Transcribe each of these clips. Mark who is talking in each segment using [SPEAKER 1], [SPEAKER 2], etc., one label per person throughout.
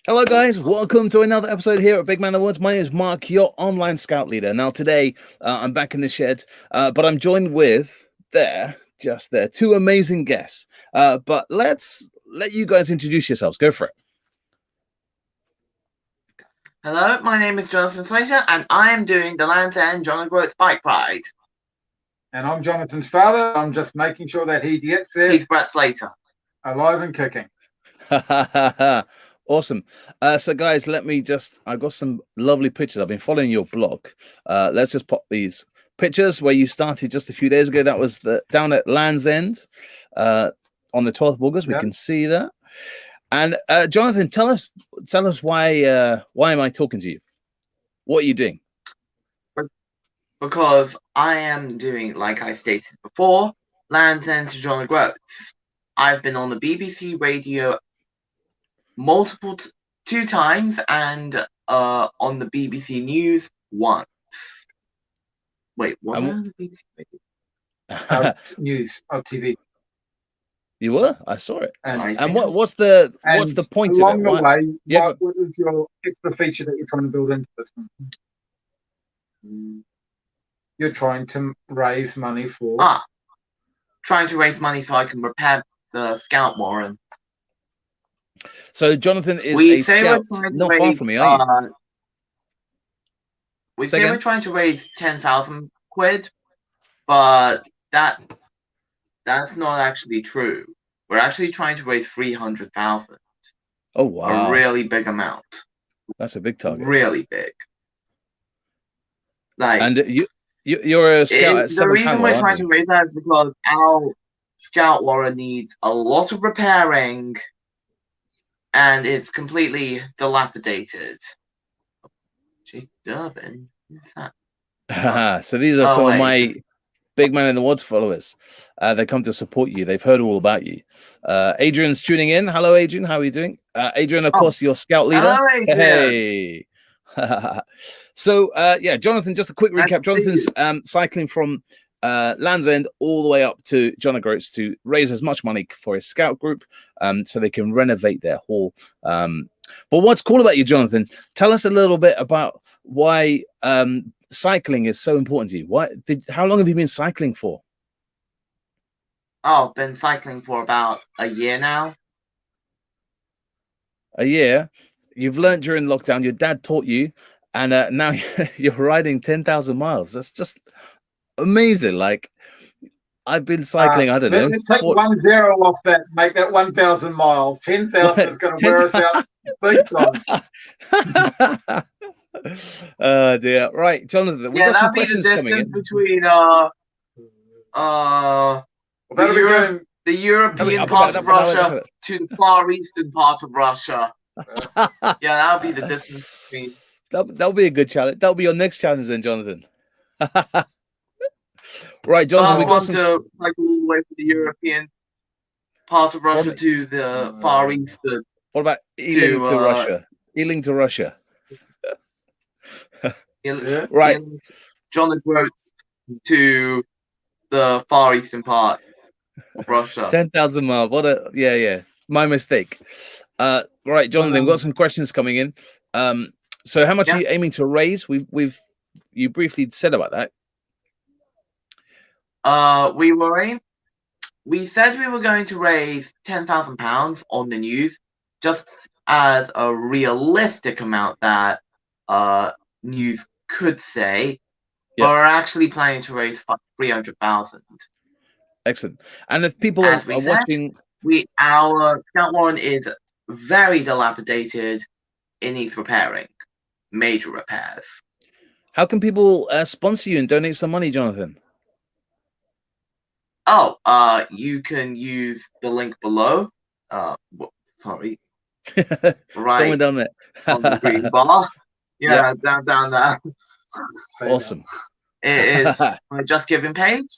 [SPEAKER 1] Hello, guys. Welcome to another episode here at Big Man Awards. My name is Mark, your online scout leader. Now, today I'm back in the shed, but I'm joined with just there, two amazing guests. But let's let you guys introduce yourselves. Go for it.
[SPEAKER 2] Hello, my name is Jonathan Slater, and I am doing the Land's End John O'Groats Bike Ride.
[SPEAKER 3] And I'm Jonathan's father. I'm just making sure that he gets there
[SPEAKER 2] He's Brett Slater.
[SPEAKER 3] alive and kicking.
[SPEAKER 1] Awesome. So, guys, I've got some lovely pictures. I've been following your blog. Let's just pop these pictures where you started just a few days ago. That was down at Land's End on the 12th of August. We can see that. And Jonathan, tell us why am I talking to you? What are you doing?
[SPEAKER 2] Because I am doing, like I stated before, Land's End to John O'Groats. I've been on the BBC radio two times, and on the BBC News once. Wait, what? The BBC
[SPEAKER 3] radio? News or TV?
[SPEAKER 1] You were? I saw it.
[SPEAKER 3] And
[SPEAKER 1] what's the point of it?
[SPEAKER 3] Along the way, what is your extra feature that you're trying to build into this one? You're trying to raise money for...
[SPEAKER 2] trying to raise money so I can repair the scout warren.
[SPEAKER 1] So Jonathan is a scout not far from me, are you?
[SPEAKER 2] We say we're trying to raise 10,000 quid, but that's not actually true. We're actually trying to raise 300,000.
[SPEAKER 1] Oh wow!
[SPEAKER 2] A really big amount.
[SPEAKER 1] That's a big target.
[SPEAKER 2] Really big. Like,
[SPEAKER 1] and you're a scout.
[SPEAKER 2] The reason we're trying to raise that is because our scout warren needs a lot of repairing, and it's completely dilapidated. Jake Durbin, who's that?
[SPEAKER 1] So these are some of my Big Man in the Woods followers. They come to support you. They've heard all about you. Adrian's tuning in. Hello, Adrian. How are you doing? Adrian, of course, your scout leader.
[SPEAKER 2] Hello,
[SPEAKER 1] hey. So, Jonathan, just a quick recap. Jonathan's cycling from Land's End all the way up to John O'Groats to raise as much money for his scout group so they can renovate their hall. But what's cool about you, Jonathan, tell us a little bit about why cycling is so important to you. How long have you been cycling for?
[SPEAKER 2] I've been cycling for about a year now.
[SPEAKER 1] A year? You've learned during lockdown, your dad taught you, and now you're riding 10,000 miles. That's just amazing. Like, I've been cycling, I don't know.
[SPEAKER 3] Let's take 1 0 off that, make that 1,000 miles. 10,000 is going to wear us out big time.
[SPEAKER 1] Oh dear. Right, Jonathan, we've got some questions coming in.
[SPEAKER 2] Between the European part of Russia to the far eastern part of Russia. Yeah, that'll be the distance between.
[SPEAKER 1] That'll be a good challenge. That'll be your next challenge then, Jonathan. Right, Jonathan, we
[SPEAKER 2] want to cycle all the way from the European part of Russia to the far eastern.
[SPEAKER 1] What about Ealing to Russia? Ealing to Russia. Right.
[SPEAKER 2] John O'Groats to the far eastern part of Russia.
[SPEAKER 1] 10,000 miles. My mistake. Right, Jonathan, we've got some questions coming in. So how much are you aiming to raise? You briefly said about that.
[SPEAKER 2] We said we were going to raise £10,000 on the news, just as a realistic amount that news could say. But we're actually planning to raise 300,000.
[SPEAKER 1] Excellent. And if people are watching,
[SPEAKER 2] our scout warren is very dilapidated. It needs repairing, major repairs.
[SPEAKER 1] How can people sponsor you and donate some money, Jonathan?
[SPEAKER 2] You can use the link below. Sorry.
[SPEAKER 1] Right. Someone down there.
[SPEAKER 2] On the green bar. Yeah, down there.
[SPEAKER 1] Awesome.
[SPEAKER 2] It is my Just Giving page.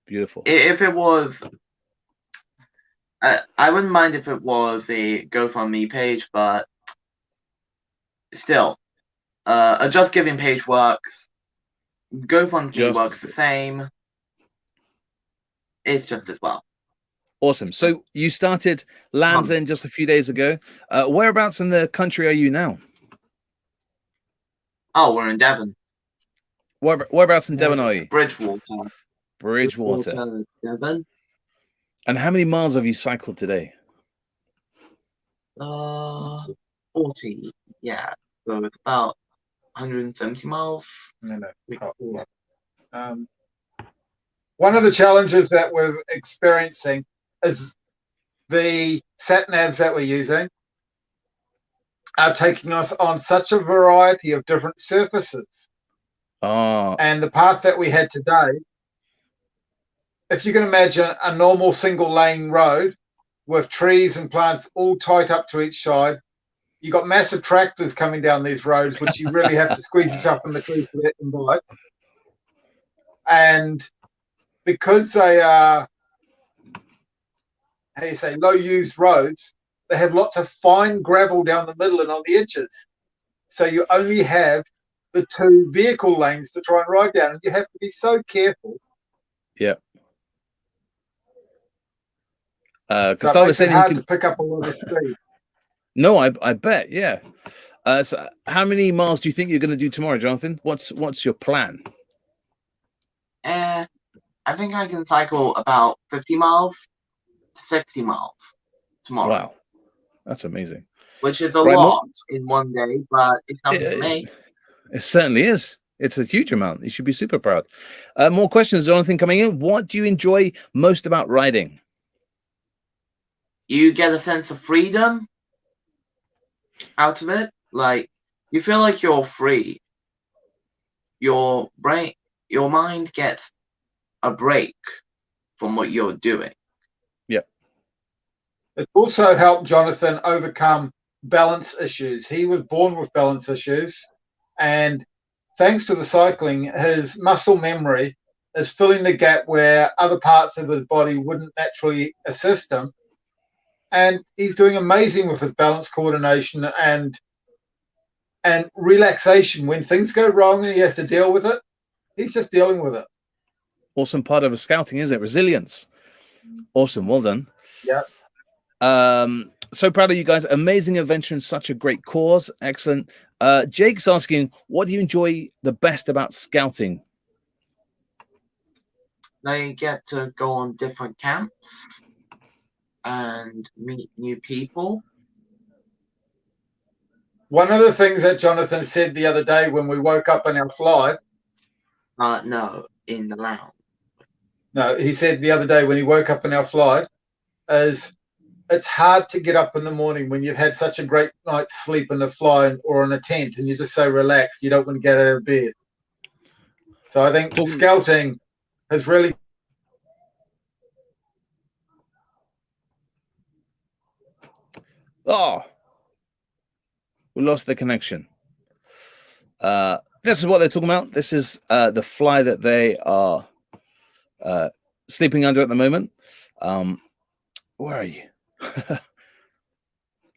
[SPEAKER 1] Beautiful.
[SPEAKER 2] If it was, I wouldn't mind if it was a GoFundMe page, but still, a Just Giving page works. GoFundMe works the same. It's just as well.
[SPEAKER 1] Awesome. So you started Land's End just a few days ago. Whereabouts in the country are you now?
[SPEAKER 2] Oh, we're in Devon.
[SPEAKER 1] Whereabouts in Devon are you?
[SPEAKER 2] Bridgewater.
[SPEAKER 1] Bridgewater.
[SPEAKER 2] Devon.
[SPEAKER 1] And how many miles have you cycled today?
[SPEAKER 2] 40. Yeah. So it's about 170 miles.
[SPEAKER 3] No. One of the challenges that we're experiencing is the sat navs that we're using are taking us on such a variety of different surfaces. And the path that we had today, if you can imagine a normal single lane road with trees and plants all tied up to each side, you got massive tractors coming down these roads, which you really have to squeeze yourself in the trees to let them by. And because they are, low used roads, they have lots of fine gravel down the middle and on the edges. So you only have the 2 vehicle lanes to try and ride down, and you have to be so careful.
[SPEAKER 1] Yeah.
[SPEAKER 3] Because so it's hard to pick up a lot of speed.
[SPEAKER 1] No, I bet, yeah. So how many miles do you think you're going to do tomorrow, Jonathan? What's your plan?
[SPEAKER 2] I think I can cycle about 50 miles to 60 miles tomorrow.
[SPEAKER 1] Wow, that's amazing.
[SPEAKER 2] Which is a lot in one day, but it's nothing for me.
[SPEAKER 1] It certainly is. It's a huge amount. You should be super proud. More questions, Jonathan, coming in. What do you enjoy most about riding?
[SPEAKER 2] You get a sense of freedom out of it. Like, you feel like you're free. Your mind gets a break from what you're doing.
[SPEAKER 1] Yep.
[SPEAKER 3] It also helped Jonathan overcome balance issues. He was born with balance issues, and thanks to the cycling, his muscle memory is filling the gap where other parts of his body wouldn't naturally assist him. And he's doing amazing with his balance coordination and relaxation. When things go wrong and he has to deal with it, he's just dealing with it.
[SPEAKER 1] Awesome part of scouting, isn't it? Resilience. Awesome. Well done.
[SPEAKER 3] Yeah.
[SPEAKER 1] So proud of you guys. Amazing adventure and such a great cause. Excellent. Jake's asking, what do you enjoy the best about scouting?
[SPEAKER 2] They get to go on different camps and meet new people.
[SPEAKER 3] One of the things that Jonathan said the other day when we woke up in our flight.
[SPEAKER 2] No, in the lounge.
[SPEAKER 3] No, he said the other day when he woke up in our flight is it's hard to get up in the morning when you've had such a great night's sleep in the fly or in a tent and you're just so relaxed you don't want to get out of bed. So I think scouting has really
[SPEAKER 1] we lost the connection. This is what they're talking about. This is the fly that they are sleeping under at the moment. Where are you?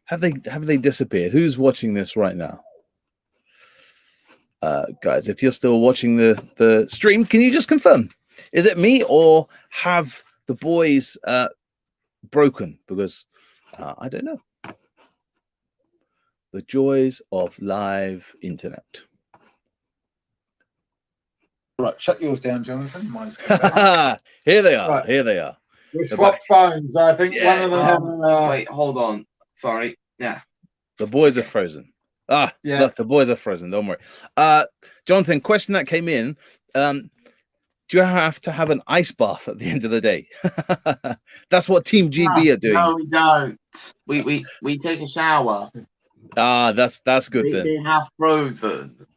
[SPEAKER 1] Have they disappeared? Who's watching this right now? Guys, if you're still watching the stream, can you just confirm? Is it me or have the boys broken? Because I don't know. The joys of live internet.
[SPEAKER 3] Right, shut yours down, Jonathan. Mine's
[SPEAKER 1] Here they are.
[SPEAKER 3] Right.
[SPEAKER 1] Here they are.
[SPEAKER 3] We swapped phones. I think one of them
[SPEAKER 2] wait, hold on. Sorry. Yeah.
[SPEAKER 1] The boys are frozen. Yeah. Look, the boys are frozen. Don't worry. Jonathan, question that came in. Do you have to have an ice bath at the end of the day? That's what Team GB are doing.
[SPEAKER 2] No, we don't. We take a shower.
[SPEAKER 1] That's good then.
[SPEAKER 2] They have frozen.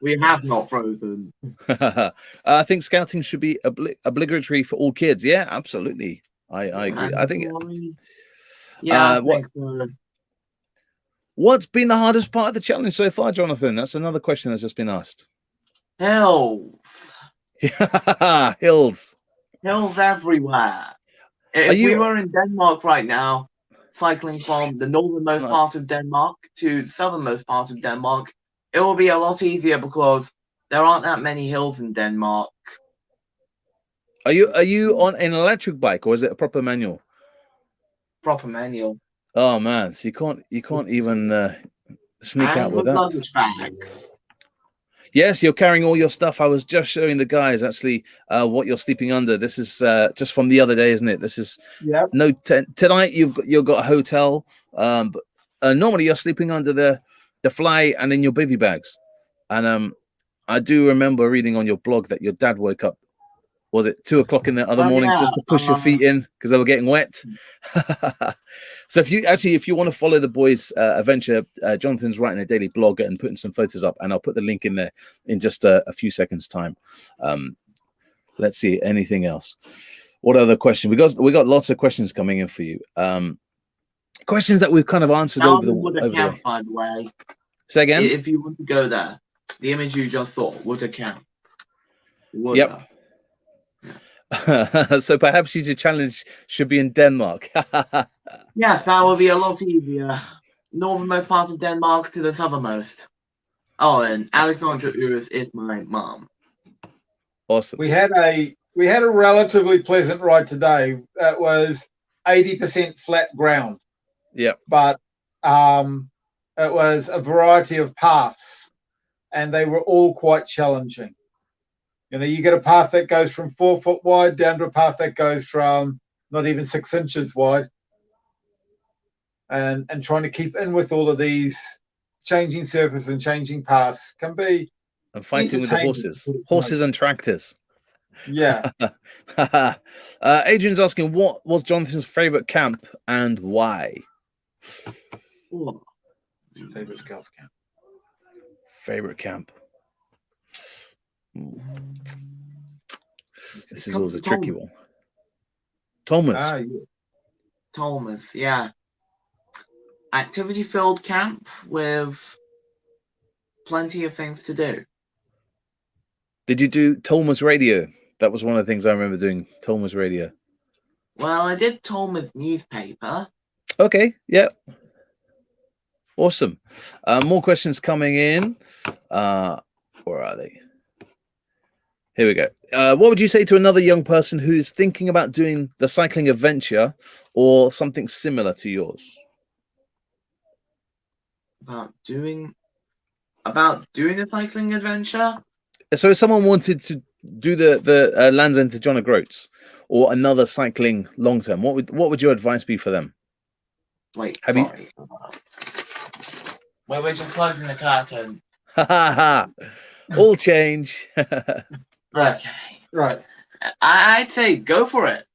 [SPEAKER 2] We have not frozen.
[SPEAKER 1] I think scouting should be obligatory for all kids. Yeah, absolutely. I agree. I think.
[SPEAKER 2] Yeah. I think so.
[SPEAKER 1] What's been the hardest part of the challenge so far, Jonathan? That's another question that's just been asked.
[SPEAKER 2] Hills.
[SPEAKER 1] Hills
[SPEAKER 2] everywhere. If we were in Denmark right now, cycling from the northernmost part of Denmark to the southernmost part of Denmark, it will be a lot easier because there aren't that many hills in Denmark.
[SPEAKER 1] Are you on an electric bike or is it a proper manual?
[SPEAKER 2] Proper manual.
[SPEAKER 1] Oh man, so you can't even sneak out
[SPEAKER 2] And
[SPEAKER 1] with
[SPEAKER 2] with
[SPEAKER 1] that.
[SPEAKER 2] luggage bags.
[SPEAKER 1] Yes, you're carrying all your stuff. I was just showing the guys actually what you're sleeping under. This is just from the other day, isn't it? This is no tonight. You've got a hotel, but normally you're sleeping under the fly and in your bivy bags. And I do remember reading on your blog that your dad woke up. Was it 2 o'clock in the other morning
[SPEAKER 2] Yeah,
[SPEAKER 1] just to push your feet in because they were getting wet? So if you want to follow the boys' adventure, Jonathan's writing a daily blog and putting some photos up, and I'll put the link in there in just a few seconds' time. Let's see, anything else? What other question? We got lots of questions coming in for you. Questions that we've kind of answered over the way.
[SPEAKER 2] By the way,
[SPEAKER 1] say again.
[SPEAKER 2] If you want to go there, the image you just thought would account.
[SPEAKER 1] Yep. So perhaps your challenge should be in Denmark.
[SPEAKER 2] Yes, that would be a lot easier. Northernmost part of Denmark to the southernmost. Oh, and Alexandra is my mom.
[SPEAKER 1] Awesome.
[SPEAKER 3] We had a relatively pleasant ride today. It was 80% flat ground.
[SPEAKER 1] Yep.
[SPEAKER 3] But it was a variety of paths, and they were all quite challenging. You know, you get a path that goes from 4 foot wide down to a path that goes from not even 6 inches wide. And trying to keep in with all of these changing surfaces and changing paths can be.
[SPEAKER 1] And fighting with the horses and tractors.
[SPEAKER 3] Yeah.
[SPEAKER 1] Adrian's asking, what was Jonathan's favorite camp and why?
[SPEAKER 3] Favorite Scouts camp.
[SPEAKER 1] Favorite camp. This is always a tricky one. Thomas.
[SPEAKER 3] Yeah.
[SPEAKER 2] Thomas, yeah. Activity-filled camp with plenty of things to do.
[SPEAKER 1] Did you do Tolma's radio? That was one of the things I remember doing, Tolma's radio.
[SPEAKER 2] Well, I did Tolma's newspaper.
[SPEAKER 1] Okay, yeah. Awesome. More questions coming in. Where are they? Here we go. What would you say to another young person who's thinking about doing the cycling adventure or something similar to yours?
[SPEAKER 2] About doing a cycling adventure?
[SPEAKER 1] So if someone wanted to do the Land's End to John O'Groats or another cycling long term, what would your advice be for them?
[SPEAKER 2] Wait, sorry. We're just closing the curtain.
[SPEAKER 1] All change.
[SPEAKER 2] Okay.
[SPEAKER 3] Right.
[SPEAKER 2] I'd say go for it.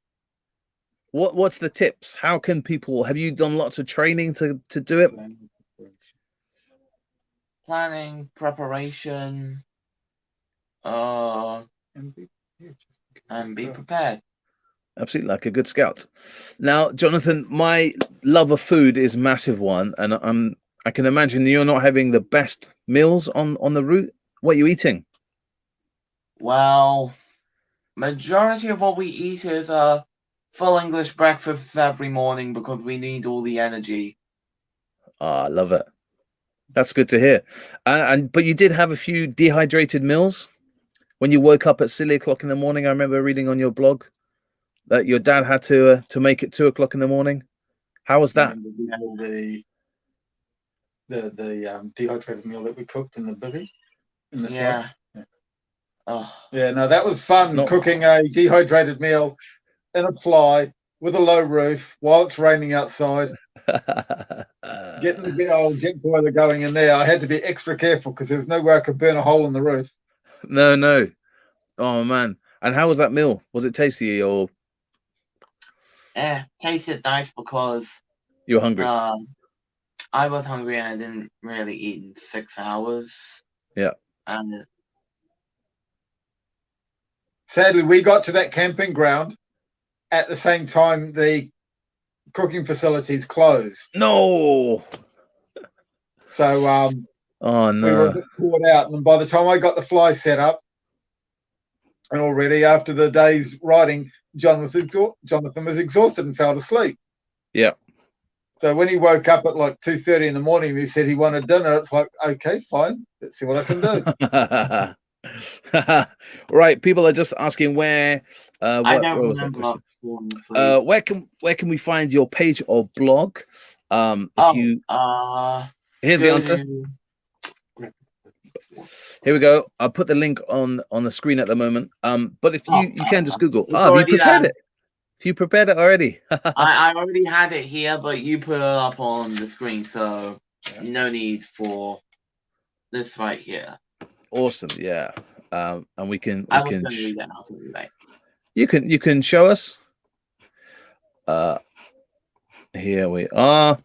[SPEAKER 1] What's the tips? How can people? Have you done lots of training to do it?
[SPEAKER 2] Planning, preparation, and be prepared.
[SPEAKER 1] Absolutely, like a good scout. Now, Jonathan, my love of food is a massive one, and I can imagine you're not having the best meals on the route. What are you eating?
[SPEAKER 2] Well, majority of what we eat is a full English breakfast every morning because we need all the energy.
[SPEAKER 1] I love it. That's good to hear. But you did have a few dehydrated meals when you woke up at silly o'clock in the morning. I remember reading on your blog that your dad had to make it 2 o'clock in the morning. How was that?
[SPEAKER 3] The dehydrated meal that we cooked in the bivvy.
[SPEAKER 2] Yeah.
[SPEAKER 3] Oh. Yeah, no, that was fun. Cooking a dehydrated meal in a fly with a low roof while it's raining outside. Getting the big old jet boiler going in there. I had to be extra careful because there was no way I could burn a hole in the roof.
[SPEAKER 1] No. Oh man. And how was that meal? Was it tasty or?
[SPEAKER 2] Yeah, tasted nice because
[SPEAKER 1] you were hungry.
[SPEAKER 2] I was hungry and I didn't really eat in 6 hours.
[SPEAKER 1] Yeah.
[SPEAKER 2] And
[SPEAKER 3] sadly, we got to that camping ground at the same time the cooking facilities closed.
[SPEAKER 1] No.
[SPEAKER 3] So
[SPEAKER 1] oh no.
[SPEAKER 3] We were a bit caught out, and by the time I got the fly set up, and already after the day's riding, Jonathan was exhausted and fell asleep.
[SPEAKER 1] Yeah.
[SPEAKER 3] So when he woke up at like 2:30 in the morning, he said he wanted dinner. It's like, okay, fine. Let's see what I can do.
[SPEAKER 1] Right, people are just asking where.
[SPEAKER 2] I don't
[SPEAKER 1] where was that
[SPEAKER 2] remember.
[SPEAKER 1] question?
[SPEAKER 2] Honestly.
[SPEAKER 1] Where can we find your page or blog? If you here's the
[SPEAKER 2] go
[SPEAKER 1] answer.
[SPEAKER 2] to-
[SPEAKER 1] Here we go. I'll put the link on the screen at the moment. But if you can just Google.
[SPEAKER 2] It's
[SPEAKER 1] Oh, have you
[SPEAKER 2] already
[SPEAKER 1] prepared
[SPEAKER 2] there.
[SPEAKER 1] it? If you prepared it already.
[SPEAKER 2] I already had it here, but you put it up on the screen, so no need for this right here.
[SPEAKER 1] Awesome, yeah. And we can
[SPEAKER 2] I was going to read that out anyway.
[SPEAKER 1] you can show us. Here we are.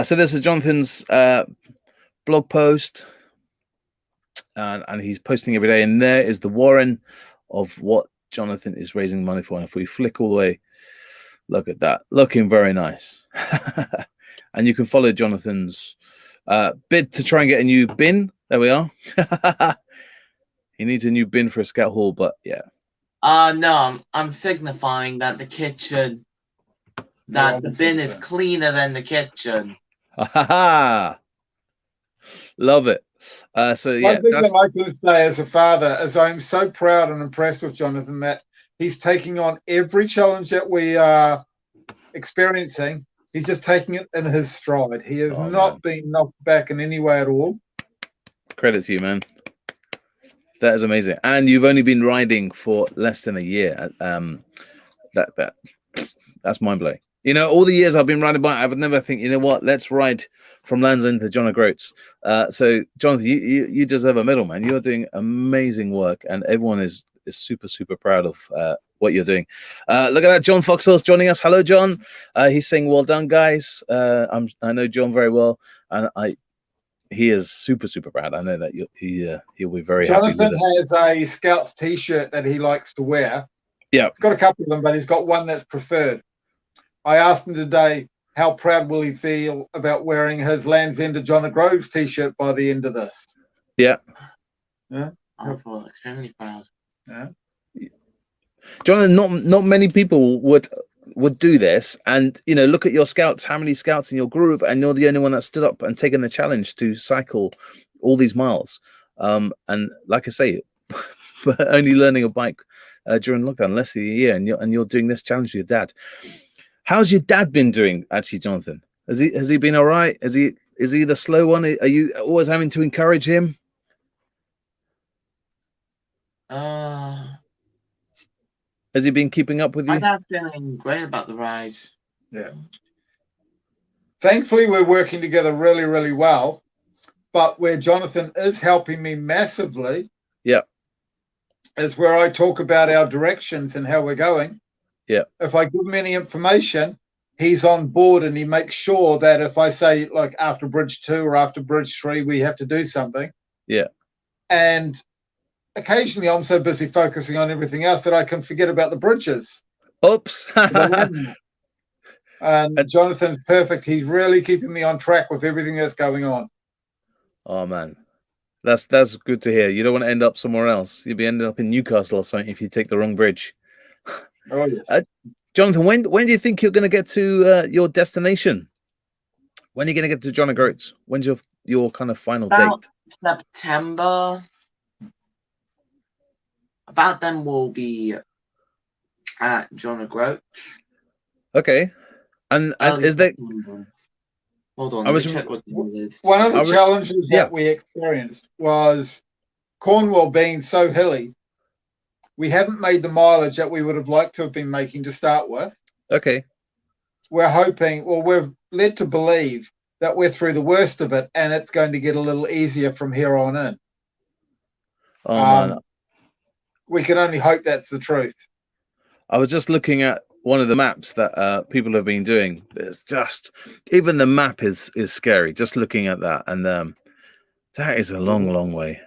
[SPEAKER 1] So this is Jonathan's blog post, and he's posting every day. And there is the warren of what Jonathan is raising money for. And if we flick all the way, look at that, looking very nice. And you can follow Jonathan's bid to try and get a new bin. There we are. He needs a new bin for a scout hall, but yeah.
[SPEAKER 2] No, I'm signifying that the kitchen, that the bin is cleaner than the kitchen.
[SPEAKER 1] Love it. So yeah,
[SPEAKER 3] one thing that I can say as a father is I'm so proud and impressed with Jonathan that he's taking on every challenge that we are experiencing. He's just taking it in his stride. He has not been knocked back in any way at all. Credit
[SPEAKER 1] to you, man. That is amazing. And you've only been riding for less than a year. That's mind blowing. You know, all the years I've been riding bike, I would never think, you know what, let's ride from Land's End to John O'Groats. So, Jonathan, you deserve a medal, man. You're doing amazing work, and everyone is super, super proud of what you're doing. Look at that. John Foxwell's joining us. Hello, John. He's saying, well done, guys. I know John very well, and he is super, super proud. I know that he'll be very happy.
[SPEAKER 3] Jonathan has a Scouts t-shirt that he likes to wear.
[SPEAKER 1] Yeah.
[SPEAKER 3] He's got a couple of them, but he's got one that's preferred. I asked him today, how proud will he feel about wearing his Land's End of John O'Groats t-shirt by the end of this?
[SPEAKER 1] Yeah.
[SPEAKER 2] Yeah. I feel extremely proud.
[SPEAKER 3] Yeah.
[SPEAKER 1] Jonathan, not many people would do this, and you know, look at your scouts. How many scouts in your group, and you're the only one that stood up and taken the challenge to cycle all these miles. And like I say, but only learning a bike during lockdown, less than a year, and you're doing this challenge with your dad. How's your dad been doing, actually, Jonathan? Has he been all right? Is he the slow one? Are you always having to encourage him? Has he been keeping up with you?
[SPEAKER 2] My dad's feeling great about the ride.
[SPEAKER 3] Yeah. Thankfully, we're working together really, really well. But where Jonathan is helping me massively,
[SPEAKER 1] yeah, is
[SPEAKER 3] where I talk about our directions and how we're going.
[SPEAKER 1] Yeah.
[SPEAKER 3] If I give him any information, he's on board, and he makes sure that if I say, like, after bridge 2 or after bridge 3, we have to do something.
[SPEAKER 1] Yeah.
[SPEAKER 3] And occasionally I'm so busy focusing on everything else that I can forget about the bridges.
[SPEAKER 1] Oops.
[SPEAKER 3] And Jonathan's perfect. He's really keeping me on track with everything that's going on.
[SPEAKER 1] Oh man, that's good to hear. You don't want to end up somewhere else. You'll be ending up in Newcastle or something if you take the wrong bridge.
[SPEAKER 3] Oh yes.
[SPEAKER 1] Jonathan, when do you think you're going to get to your destination? When are you going to get to John O'Groats? When's your kind of final date?
[SPEAKER 2] September. About then we'll be at John O'Groats.
[SPEAKER 1] Okay. And is there...
[SPEAKER 2] Hold on, let me check what the is.
[SPEAKER 3] One of the challenges that we experienced was Cornwall being so hilly. We haven't made the mileage that we would have liked to have been making to start with.
[SPEAKER 1] Okay.
[SPEAKER 3] We're hoping, or we're led to believe that we're through the worst of it, and it's going to get a little easier from here on in.
[SPEAKER 1] Oh, man.
[SPEAKER 3] We can only hope that's the truth.
[SPEAKER 1] I was just looking at one of the maps that people have been doing. It's just, even the map is scary, just looking at that. And that is a long, long way.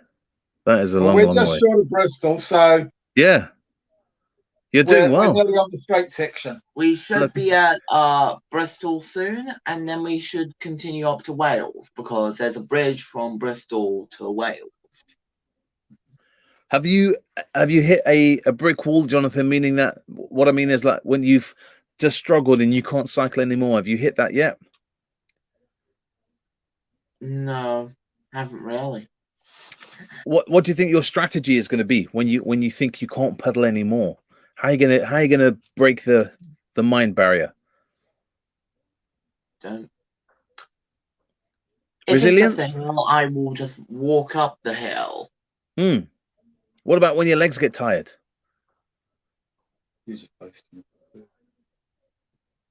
[SPEAKER 1] That is a long, long way.
[SPEAKER 3] We're just short of Bristol, so...
[SPEAKER 1] Yeah. You're doing well.
[SPEAKER 3] We're nearly on the straight section.
[SPEAKER 2] We should be at Bristol soon, and then we should continue up to Wales, because there's a bridge from Bristol to Wales.
[SPEAKER 1] Have you hit a brick wall, Jonathan? Meaning that, what I mean is, like, when you've just struggled and you can't cycle anymore, have you hit that yet?
[SPEAKER 2] No, haven't really.
[SPEAKER 1] What do you think your strategy is going to be when you think you can't pedal anymore? How are you gonna break the mind barrier?
[SPEAKER 2] Don't.
[SPEAKER 1] Resilience?
[SPEAKER 2] If it's just a hill, I will just walk up the hill.
[SPEAKER 1] What about when your legs get tired?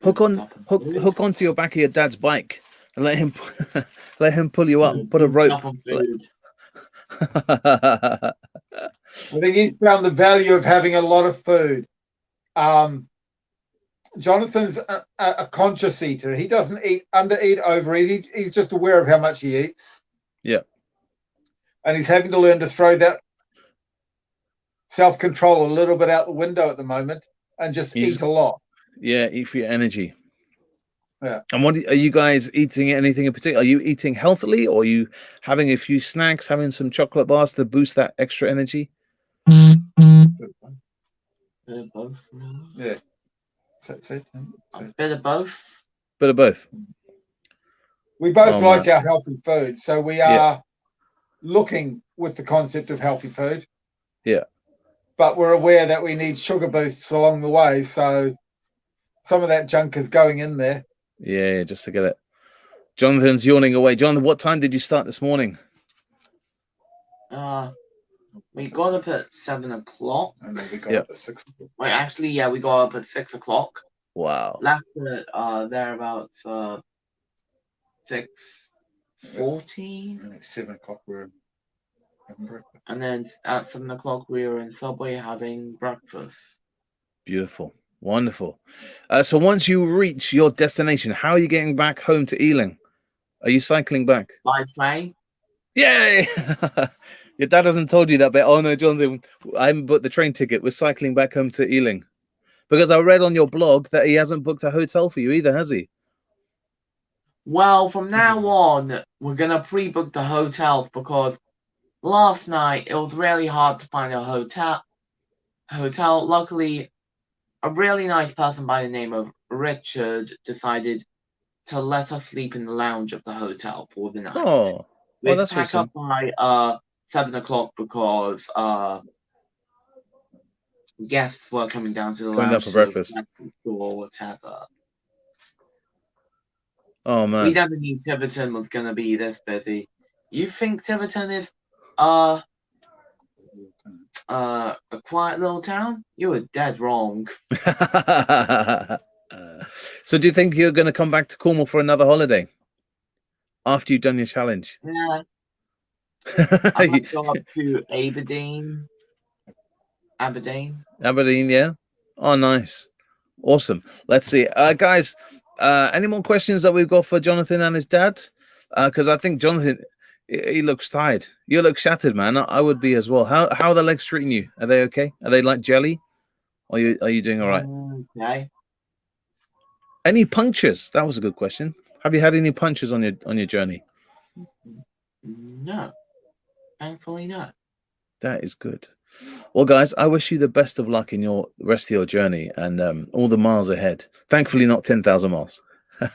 [SPEAKER 1] Hook onto your back of your dad's bike and let him pull you up. Put a rope.
[SPEAKER 3] I think he's found the value of having a lot of food. Jonathan's a conscious eater. He doesn't undereat, overeat. He's just aware of how much he eats.
[SPEAKER 1] Yeah. And
[SPEAKER 3] he's having to learn to throw that self-control a little bit out the window at the moment and just eat a lot.
[SPEAKER 1] Yeah, eat for your energy.
[SPEAKER 3] Yeah.
[SPEAKER 1] And what are you guys eating? Anything in particular? Are you eating healthily, or are you having a few snacks, having some chocolate bars to boost that extra energy?
[SPEAKER 2] Both.
[SPEAKER 3] Yeah.
[SPEAKER 2] A bit of both.
[SPEAKER 1] Bit of both.
[SPEAKER 3] We both like our healthy food, so we are looking with the concept of healthy food.
[SPEAKER 1] Yeah.
[SPEAKER 3] But we're aware that we need sugar boosts along the way, so some of that junk is going in there.
[SPEAKER 1] Yeah, just to get it. Jonathan's yawning away. Jonathan, what time did you start this morning?
[SPEAKER 2] We got up at 7 o'clock.
[SPEAKER 3] And then we got up at 6 o'clock.
[SPEAKER 2] Wait, actually, yeah, we got up at 6 o'clock.
[SPEAKER 1] Wow.
[SPEAKER 2] Left at there about 6:40.
[SPEAKER 3] 7 o'clock we were having breakfast.
[SPEAKER 2] And then at 7 o'clock we were in Subway having breakfast.
[SPEAKER 1] Beautiful. Wonderful. So once you reach your destination, how are you getting back home to Ealing? Are you cycling back?
[SPEAKER 2] By train.
[SPEAKER 1] Yay! Your dad hasn't told you that bit. Oh no, Jonathan, I haven't booked the train ticket. We're cycling back home to Ealing. Because I read on your blog that he hasn't booked a hotel for you either, has he?
[SPEAKER 2] Well, from now on, we're going to pre-book the hotels because last night it was really hard to find a hotel. Luckily, a really nice person by the name of Richard decided to let us sleep in the lounge of the hotel for the night.
[SPEAKER 1] Oh, well, that's
[SPEAKER 2] pack
[SPEAKER 1] awesome.
[SPEAKER 2] up by 7 o'clock because guests were coming down to the lounge
[SPEAKER 1] for breakfast
[SPEAKER 2] or whatever.
[SPEAKER 1] Oh man,
[SPEAKER 2] we never knew Tiverton was gonna be this busy. You think Tiverton is a quiet little town? You were dead wrong.
[SPEAKER 1] So do you think you're going to come back to Cornwall for another holiday after you've done your challenge?
[SPEAKER 2] Yeah. I might go up to Aberdeen.
[SPEAKER 1] Aberdeen, yeah. Oh, nice. Awesome. Let's see. Guys, any more questions that we've got for Jonathan and his dad? Because I think Jonathan, he looks tired. You look shattered, man. I would be as well. How are the legs treating you? Are they okay? Are they like jelly? Or are you doing all right?
[SPEAKER 2] Okay.
[SPEAKER 1] Any punctures? That was a good question. Have you had any punctures on your journey?
[SPEAKER 2] No. Thankfully, no.
[SPEAKER 1] That is good. Well, guys, I wish you the best of luck in your rest of your journey and all the miles ahead. Thankfully, not 10,000 miles.
[SPEAKER 3] Well,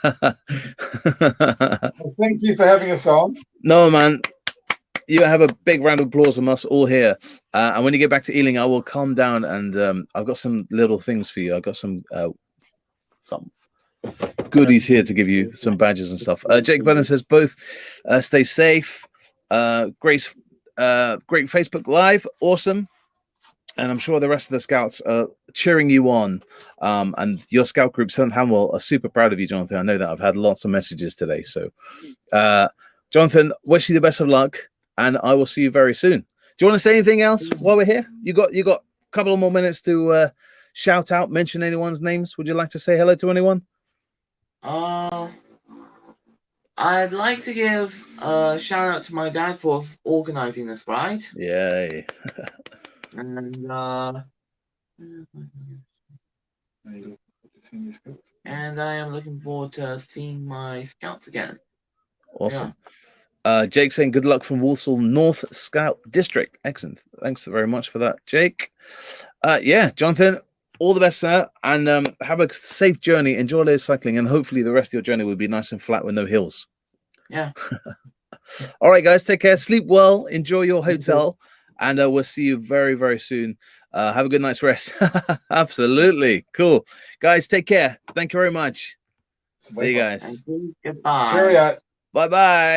[SPEAKER 3] thank you for having us on.
[SPEAKER 1] No, man. You have a big round of applause from us all here. And when you get back to Ealing, I will calm down and I've got some little things for you. I've got some goodies here to give you, some badges and stuff. Jake Brennan says both stay safe. Great Facebook Live, awesome. And I'm sure the rest of the scouts are cheering you on. And your scout group, St. Hanwell, are super proud of you, Jonathan. I know that. I've had lots of messages today. So, Jonathan, wish you the best of luck, and I will see you very soon. Do you want to say anything else while we're here? You got a couple of more minutes to shout out, mention anyone's names. Would you like to say hello to anyone?
[SPEAKER 2] I'd like to give a shout out to my dad for organizing this ride.
[SPEAKER 1] Yay.
[SPEAKER 2] And I am looking forward to seeing my scouts again.
[SPEAKER 1] Awesome. Yeah. Jake saying good luck from Walsall North Scout District. Excellent. Thanks very much for that, Jake. Yeah, Jonathan, all the best, sir, and have a safe journey. Enjoy those cycling, and hopefully the rest of your journey will be nice and flat with no hills.
[SPEAKER 2] Yeah.
[SPEAKER 1] All right, guys, take care. Sleep well. Enjoy your hotel, and we'll see you very, very soon. Have a good night's rest. Absolutely cool, guys. Take care. Thank you very much. See you guys.
[SPEAKER 2] Goodbye.
[SPEAKER 3] Cheerio.
[SPEAKER 1] Bye bye.